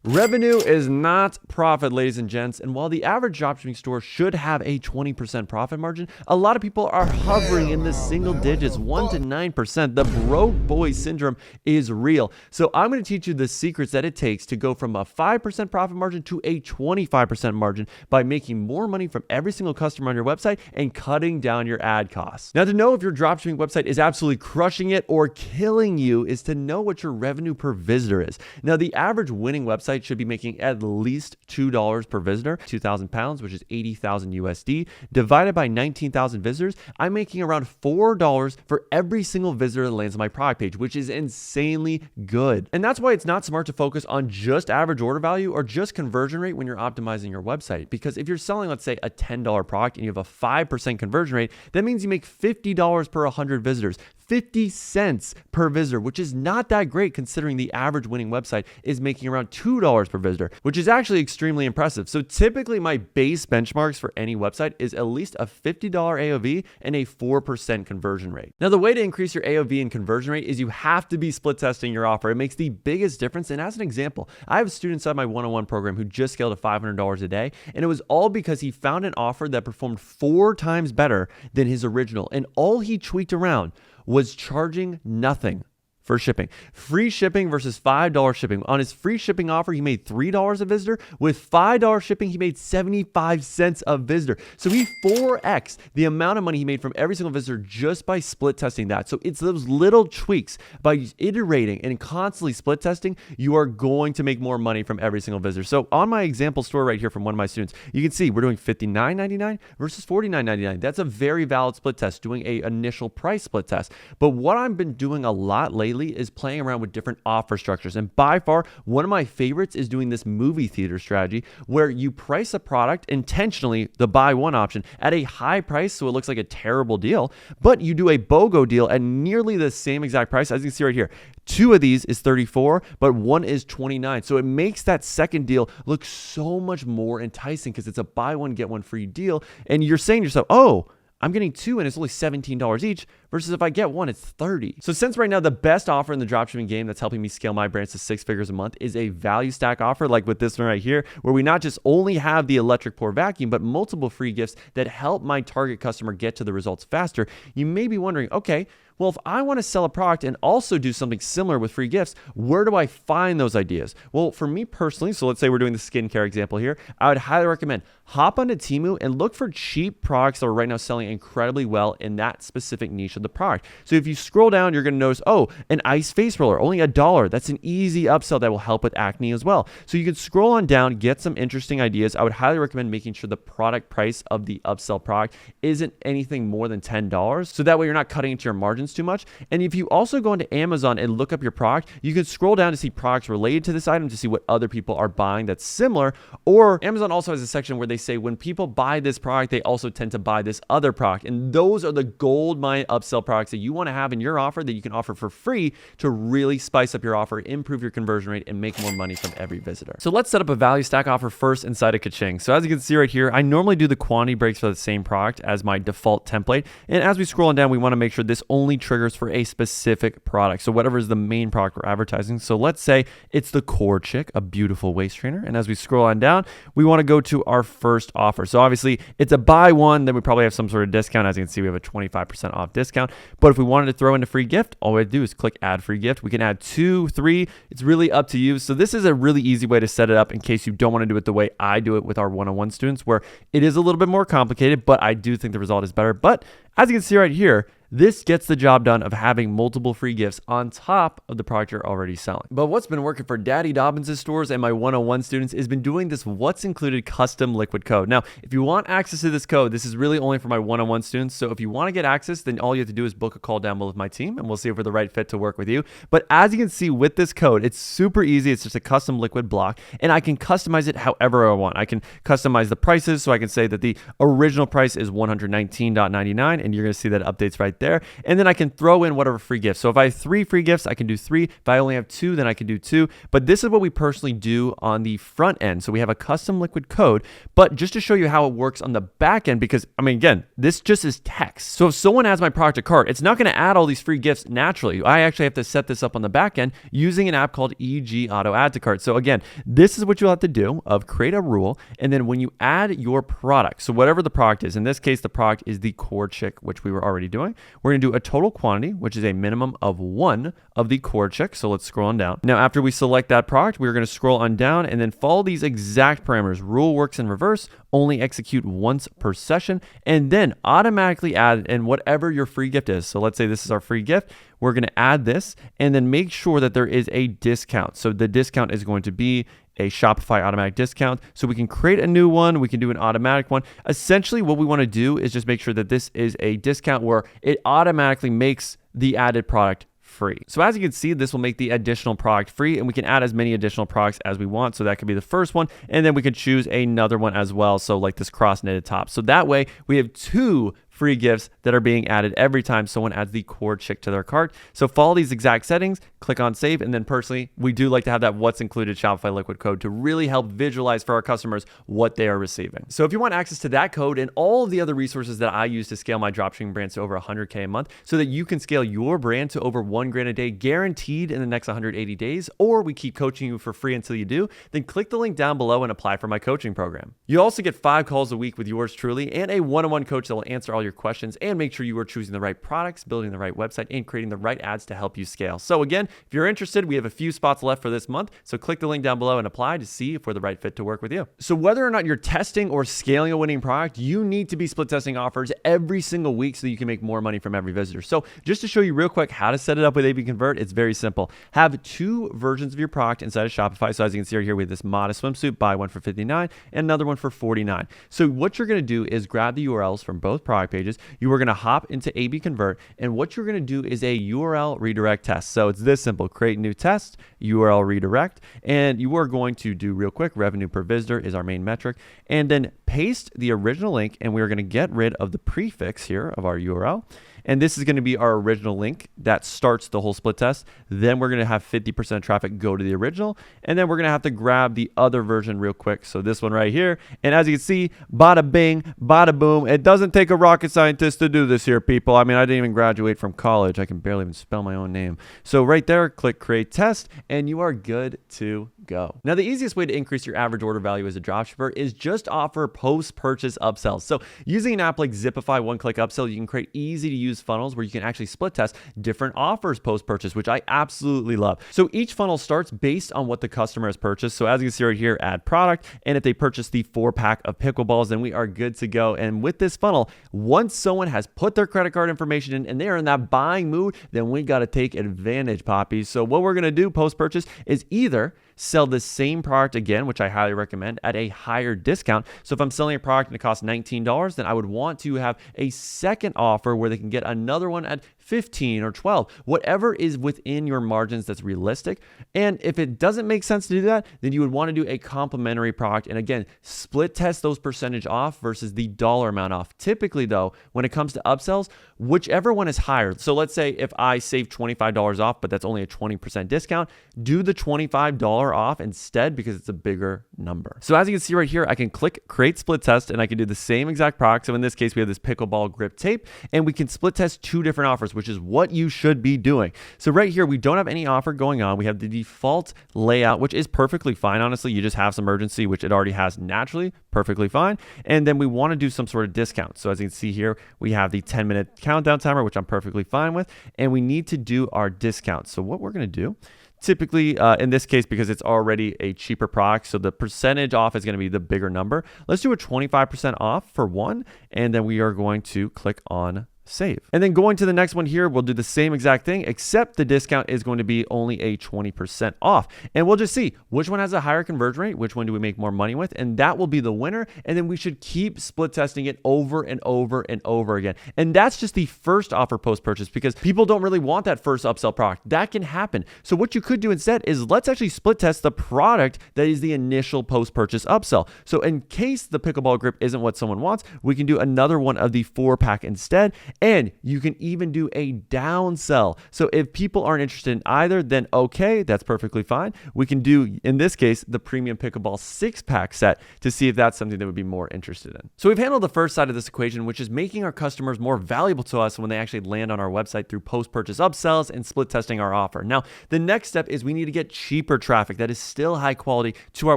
Revenue is not profit, ladies and gents, and while the average dropshipping store should have a 20% profit margin, a lot of people are hovering in the single digits, 1 to 9%. The broke boy syndrome is real. So I'm going to teach you the secrets that it takes to go from a 5% profit margin to a 25% margin by making more money from every single customer on your website and cutting down your ad costs. Now, to know if your dropshipping website is absolutely crushing it or killing you is to know what your revenue per visitor is. Now, the average winning website should be making at least $2 per visitor, 2,000 pounds, which is 80,000 USD, divided by 19,000 visitors. I'm making around $4 for every single visitor that lands on my product page, which is insanely good. And that's why it's not smart to focus on just average order value or just conversion rate when you're optimizing your website. Because if you're selling, let's say, a $10 product and you have a 5% conversion rate, that means you make $50 per 100 visitors. 50 cents per visitor, which is not that great considering the average winning website is making around $2 per visitor, which is actually extremely impressive. So typically my base benchmarks for any website is at least a $50 AOV and a 4% conversion rate. Now, the way to increase your AOV and conversion rate is you have to be split testing your offer. It makes the biggest difference. And as an example, I have students at my one-on-one program who just scaled to $500 a day. And it was all because he found an offer that performed 4 times better than his original. And all he tweaked around was charging nothing for shipping. Free shipping versus $5 shipping. On his free shipping offer, he made $3 a visitor. With $5 shipping, he made 75 cents a visitor. So he 4x the amount of money he made from every single visitor just by split testing that. So it's those little tweaks. By iterating and constantly split testing, you are going to make more money from every single visitor. So on my example store right here from one of my students, you can see we're doing $59.99 versus $49.99. That's a very valid split test, doing a initial price split test. But what I've been doing a lot lately is playing around with different offer structures. And by far, one of my favorites is doing this movie theater strategy where you price a product intentionally, the buy one option, at a high price so it looks like a terrible deal, but you do a BOGO deal at nearly the same exact price. As you can see right here, 2 of these is 34, but 1 is 29. So it makes that second deal look so much more enticing because it's a buy one, get one free deal. And you're saying to yourself, oh, I'm getting 2 and it's only $17 each, versus if I get 1, it's $30. So since right now the best offer in the dropshipping game that's helping me scale my brands to 6 figures a month is a value stack offer like with this one right here, where we not just only have the electric pour vacuum, but multiple free gifts that help my target customer get to the results faster, you may be wondering, okay, well, if I want to sell a product and also do something similar with free gifts, where do I find those ideas? Well, for me personally, so let's say we're doing the skincare example here, I would highly recommend hop onto Temu and look for cheap products that are right now selling incredibly well in that specific niche of the product. So if you scroll down, you're going to notice, oh, an ice face roller, only $1. That's an easy upsell that will help with acne as well. So you can scroll on down, get some interesting ideas. I would highly recommend making sure the product price of the upsell product isn't anything more than $10. So that way you're not cutting into your margins too much. And if you also go into Amazon and look up your product, you can scroll down to see products related to this item to see what other people are buying that's similar. Or Amazon also has a section where they say when people buy this product, they also tend to buy this other product. And those are the gold mine upsell products that you want to have in your offer that you can offer for free to really spice up your offer, improve your conversion rate, and make more money from every visitor. So let's set up a value stack offer first inside of Kaching. So as you can see right here, I normally do the quantity breaks for the same product as my default template. And as we scroll on down, we want to make sure this only triggers for a specific product. So whatever is the main product we're advertising. So let's say it's the Core Chick, a beautiful waist trainer. And as we scroll on down, we want to go to our first offer. So obviously it's a buy one, then we probably have some sort of discount. As you can see, we have a 25% off discount. But if we wanted to throw in a free gift, all we have to do is click add free gift. We can add 2, 3. It's really up to you. So this is a really easy way to set it up in case you don't want to do it the way I do it with our one-on-one students, where it is a little bit more complicated, but I do think the result is better. But as you can see right here, this gets the job done of having multiple free gifts on top of the product you're already selling. But what's been working for Daddy Dobbins' stores and my one-on-one students has been doing this what's included custom liquid code. Now, if you want access to this code, this is really only for my one-on-one students. So if you want to get access, then all you have to do is book a call down below with my team and we'll see if we're the right fit to work with you. But as you can see with this code, it's super easy. It's just a custom liquid block and I can customize it however I want. I can customize the prices. So I can say that the original price is $119.99 and you're going to see that it updates right right there. And then I can throw in whatever free gifts. So if I have 3 free gifts, I can do 3. If I only have 2, then I can do 2. But this is what we personally do on the front end. So we have a custom liquid code, but just to show you how it works on the back end, because I mean, again, this just is text. So if someone adds my product to cart, it's not going to add all these free gifts naturally. I actually have to set this up on the back end using an app called EG Auto Add to Cart. So again, this is what you'll have to do of create a rule. And then when you add your product, so whatever the product is, in this case, the product is the core chick, which we were already doing. We're going to do a total quantity, which is a minimum of 1 of the core chick. So let's scroll on down. Now, after we select that product, we're going to scroll on down and then follow these exact parameters. Rule works in reverse, only execute once per session, and then automatically add in whatever your free gift is. So let's say this is our free gift. We're going to add this and then make sure that there is a discount. So the discount is going to be a Shopify automatic discount. So we can create a new one. We can do an automatic one. Essentially, what we want to do is just make sure that this is a discount where it automatically makes the added product free. So as you can see, this will make the additional product free, and we can add as many additional products as we want. So that could be the first one, and then we could choose another one as well. So like this cross knitted top. So that way we have 2 free gifts that are being added every time someone adds the core chick to their cart. So follow these exact settings, click on save, and then personally, we do like to have that what's included Shopify liquid code to really help visualize for our customers what they are receiving. So if you want access to that code and all of the other resources that I use to scale my dropshipping brands to over 100K a month so that you can scale your brand to over $1,000 a day guaranteed in the next 180 days, or we keep coaching you for free until you do, then click the link down below and apply for my coaching program. You also get 5 calls a week with yours truly and a one-on-one coach that will answer all your questions and make sure you are choosing the right products, building the right website, and creating the right ads to help you scale. So again, if you're interested, we have a few spots left for this month. So click the link down below and apply to see if we're the right fit to work with you. So whether or not you're testing or scaling a winning product, you need to be split testing offers every single week so that you can make more money from every visitor. So just to show you real quick how to set it up with AB Convert, it's very simple. Have 2 versions of your product inside of Shopify. So as you can see right here, we have this modest swimsuit, buy one for $59 and another one for $49. So what you're going to do is grab the URLs from both product pages. You are going to hop into AB Convert, and what you're going to do is a URL redirect test. So it's this simple: create new test, URL redirect, and you are going to do real quick, revenue per visitor is our main metric, and then paste the original link, and we're going to get rid of the prefix here of our URL. And this is going to be our original link that starts the whole split test. Then we're going to have 50% traffic go to the original. And then we're going to have to grab the other version real quick. So this one right here. And as you can see, bada bing, bada boom. It doesn't take a rocket scientist to do this here, people. I mean, I didn't even graduate from college. I can barely even spell my own name. So right there, click create test, and you are good to go. Now, the easiest way to increase your average order value as a dropshipper is just offer post-purchase upsells. So using an app like Zipify one-click upsell, you can create easy to use funnels where you can actually split test different offers post-purchase, which I absolutely love. So each funnel starts based on what the customer has purchased. So as you can see right here, add product. And if they purchase the 4-pack of pickleballs, then we are good to go. And with this funnel, once someone has put their credit card information in and they are in that buying mood, then we got to take advantage, poppies. So what we're going to do post-purchase is either sell the same product again, which I highly recommend, at a higher discount. So if I'm selling a product and it costs $19, then I would want to have a second offer where they can get another one at 15 or 12, whatever is within your margins that's realistic. And if it doesn't make sense to do that, then you would want to do a complimentary product. And again, split test those percentage off versus the dollar amount off. Typically though, when it comes to upsells, whichever one is higher. So let's say if I save $25 off, but that's only a 20% discount, do the $25 off instead because it's a bigger number. So as you can see right here, I can click create split test and I can do the same exact product. So in this case, we have this pickleball grip tape and we can split test 2 different offers, which is what you should be doing. So right here, we don't have any offer going on. We have the default layout, which is perfectly fine. Honestly, you just have some urgency, which it already has naturally, perfectly fine. And then we want to do some sort of discount. So as you can see here, we have the 10-minute countdown timer, which I'm perfectly fine with. And we need to do our discount. So what we're going to do, typically in this case, because it's already a cheaper product, so the percentage off is going to be the bigger number. Let's do a 25% off for one, and then we are going to click on save. And then going to the next one here, we'll do the same exact thing, except the discount is going to be only a 20% off. And we'll just see which one has a higher conversion rate, which one do we make more money with, and that will be the winner. And then we should keep split testing it over and over and over again. And that's just the first offer post-purchase because people don't really want that first upsell product. That can happen. So what you could do instead is let's actually split test the product that is the initial post-purchase upsell. So in case the pickleball grip isn't what someone wants, we can do another one of the 4-pack instead. And you can even do a downsell. So if people aren't interested in either, then okay, that's perfectly fine. We can do, in this case, the premium pickleball 6-pack set to see if that's something that would be more interested in. So we've handled the first side of this equation, which is making our customers more valuable to us when they actually land on our website through post-purchase upsells and split testing our offer. Now, the next step is we need to get cheaper traffic that is still high quality to our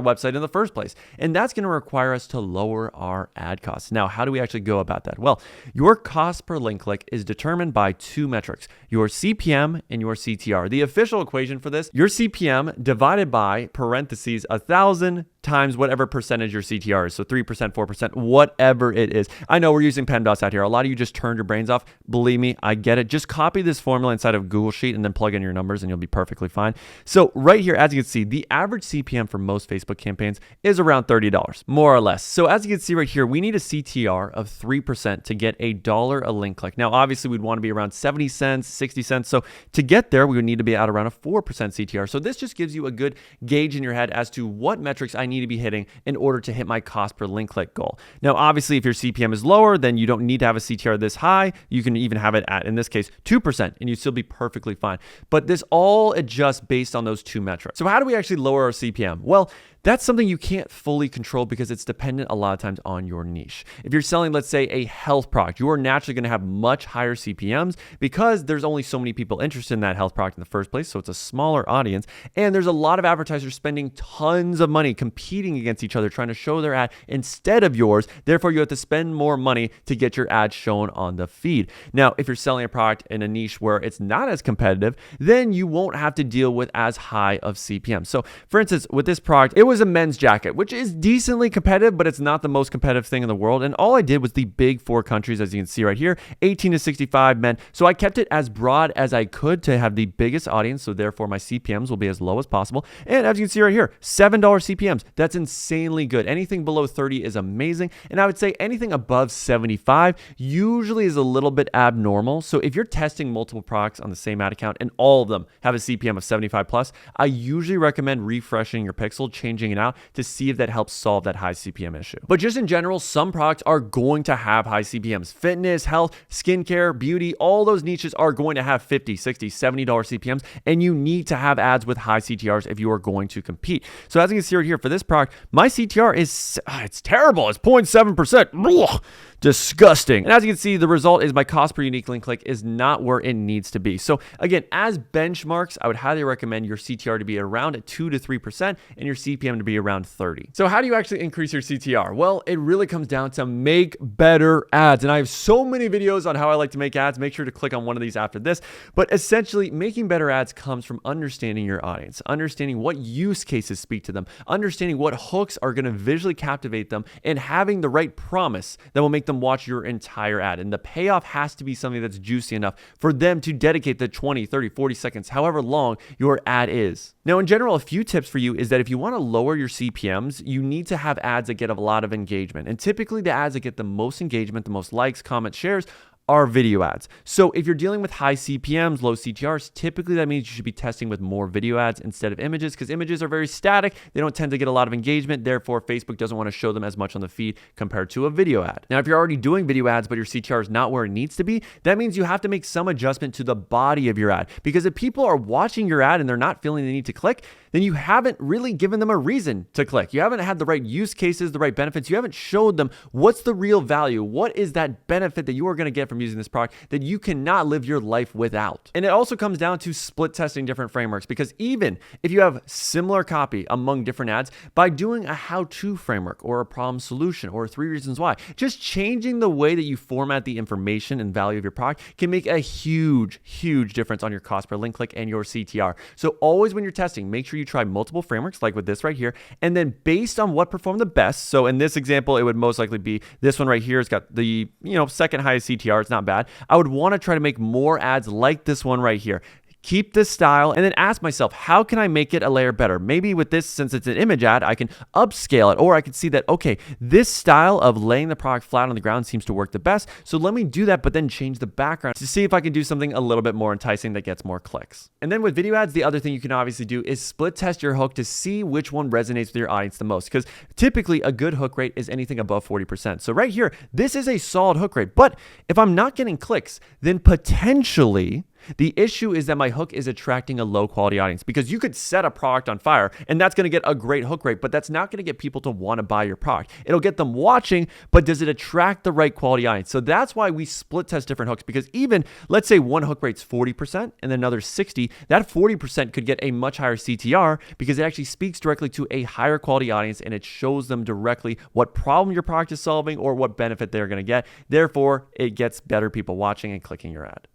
website in the first place. And that's going to require us to lower our ad costs. Now, how do we actually go about that? Well, your cost per link click is determined by two metrics, your CPM and your CTR. The official equation for this, your CPM divided by parentheses 1,000 times whatever percentage your CTR is. So 3%, 4%, whatever it is. I know we're using PEMDAS out here. A lot of you just turned your brains off. Believe me, I get it. Just copy this formula inside of Google Sheet and then plug in your numbers and you'll be perfectly fine. So right here, as you can see, the average CPM for most Facebook campaigns is around $30, more or less. So as you can see right here, we need a CTR of 3% to get $1 a link click. Now, obviously we'd want to be around 70 cents, 60 cents. So to get there, we would need to be at around a 4% CTR. So this just gives you a good gauge in your head as to what metrics I need to be hitting in order to hit my cost per link click goal. Now, obviously, if your CPM is lower, then you don't need to have a CTR this high. You can even have it at, in this case, 2%, and you'd still be perfectly fine. But this all adjusts based on those two metrics. So how do we actually lower our CPM? Well, that's something you can't fully control because it's dependent a lot of times on your niche. If you're selling, let's say, a health product, you are naturally going to have much higher CPMs because there's only so many people interested in that health product in the first place. So it's a smaller audience. And there's a lot of advertisers spending tons of money competing against each other, trying to show their ad instead of yours. Therefore, you have to spend more money to get your ad shown on the feed. Now, if you're selling a product in a niche where it's not as competitive, then you won't have to deal with as high of CPM. So for instance, with this product, it was a men's jacket, which is decently competitive, but it's not the most competitive thing in the world. And all I did was the big 4 countries, as you can see right here, 18 to 65 men. So I kept it as broad as I could to have the biggest audience. So therefore my CPMs will be as low as possible. And as you can see right here, $7 CPMs. That's insanely good. Anything below 30 is amazing. And I would say anything above 75 usually is a little bit abnormal. So if you're testing multiple products on the same ad account and all of them have a CPM of 75 plus, I usually recommend refreshing your pixel, changing it out to see if that helps solve that high CPM issue. But just in general, some products are going to have high CPMs. Fitness, health, skincare, beauty, all those niches are going to have $50, $60, $70 CPMs, and you need to have ads with high CTRs if you are going to compete. So as you can see right here, for this product, my CTR is, it's terrible. It's 0.7%. Disgusting. And as you can see, the result is my cost per unique link click is not where it needs to be. So again, as benchmarks, I would highly recommend your CTR to be around 2 to 3% and your CPM to be around 30. So how do you actually increase your CTR? Well, it really comes down to make better ads. And I have so many videos on how I like to make ads. Make sure to click on one of these after this. But essentially, making better ads comes from understanding your audience, understanding what use cases speak to them, understanding what hooks are going to visually captivate them, and having the right promise that will make them watch your entire ad. And the payoff has to be something that's juicy enough for them to dedicate the 20, 30, 40 seconds, however long your ad is. Now, in general, a few tips for you is that if you want to lower your CPMs, you need to have ads that get a lot of engagement. And typically the ads that get the most engagement, the most likes, comments, shares, are video ads. So if you're dealing with high CPMs, low CTRs, typically that means you should be testing with more video ads instead of images, because images are very static. They don't tend to get a lot of engagement. Therefore, Facebook doesn't want to show them as much on the feed compared to a video ad. Now, if you're already doing video ads, but your CTR is not where it needs to be, that means you have to make some adjustment to the body of your ad. Because if people are watching your ad and they're not feeling the need to click, then you haven't really given them a reason to click. You haven't had the right use cases, the right benefits. You haven't showed them what's the real value. What is that benefit that you are going to get from using this product that you cannot live your life without? And it also comes down to split testing different frameworks, because even if you have similar copy among different ads, by doing a how-to framework or a problem solution or 3 reasons why, just changing the way that you format the information and value of your product can make a huge, huge difference on your cost per link click and your CTR. So always when you're testing, make sure you try multiple frameworks like with this right here, and then based on what performed the best. So in this example, it would most likely be this one right here. It's got the second highest CTR. It's not bad. I would want to try to make more ads like this one right here. keep this style, and then ask myself, how can I make it a layer better? Maybe with this, since it's an image ad, I can upscale it, or I can see that, okay, this style of laying the product flat on the ground seems to work the best. So let me do that, but then change the background to see if I can do something a little bit more enticing that gets more clicks. And then with video ads, the other thing you can obviously do is split test your hook to see which one resonates with your audience the most. Because typically a good hook rate is anything above 40%. So right here, this is a solid hook rate. But if I'm not getting clicks, then potentially the issue is that my hook is attracting a low quality audience, because you could set a product on fire and that's going to get a great hook rate, but that's not going to get people to want to buy your product. It'll get them watching, but does it attract the right quality audience? So that's why we split test different hooks, because even let's say one hook rate's 40% and then another 60, that 40% could get a much higher CTR because it actually speaks directly to a higher quality audience and it shows them directly what problem your product is solving or what benefit they're going to get. Therefore, it gets better people watching and clicking your ad.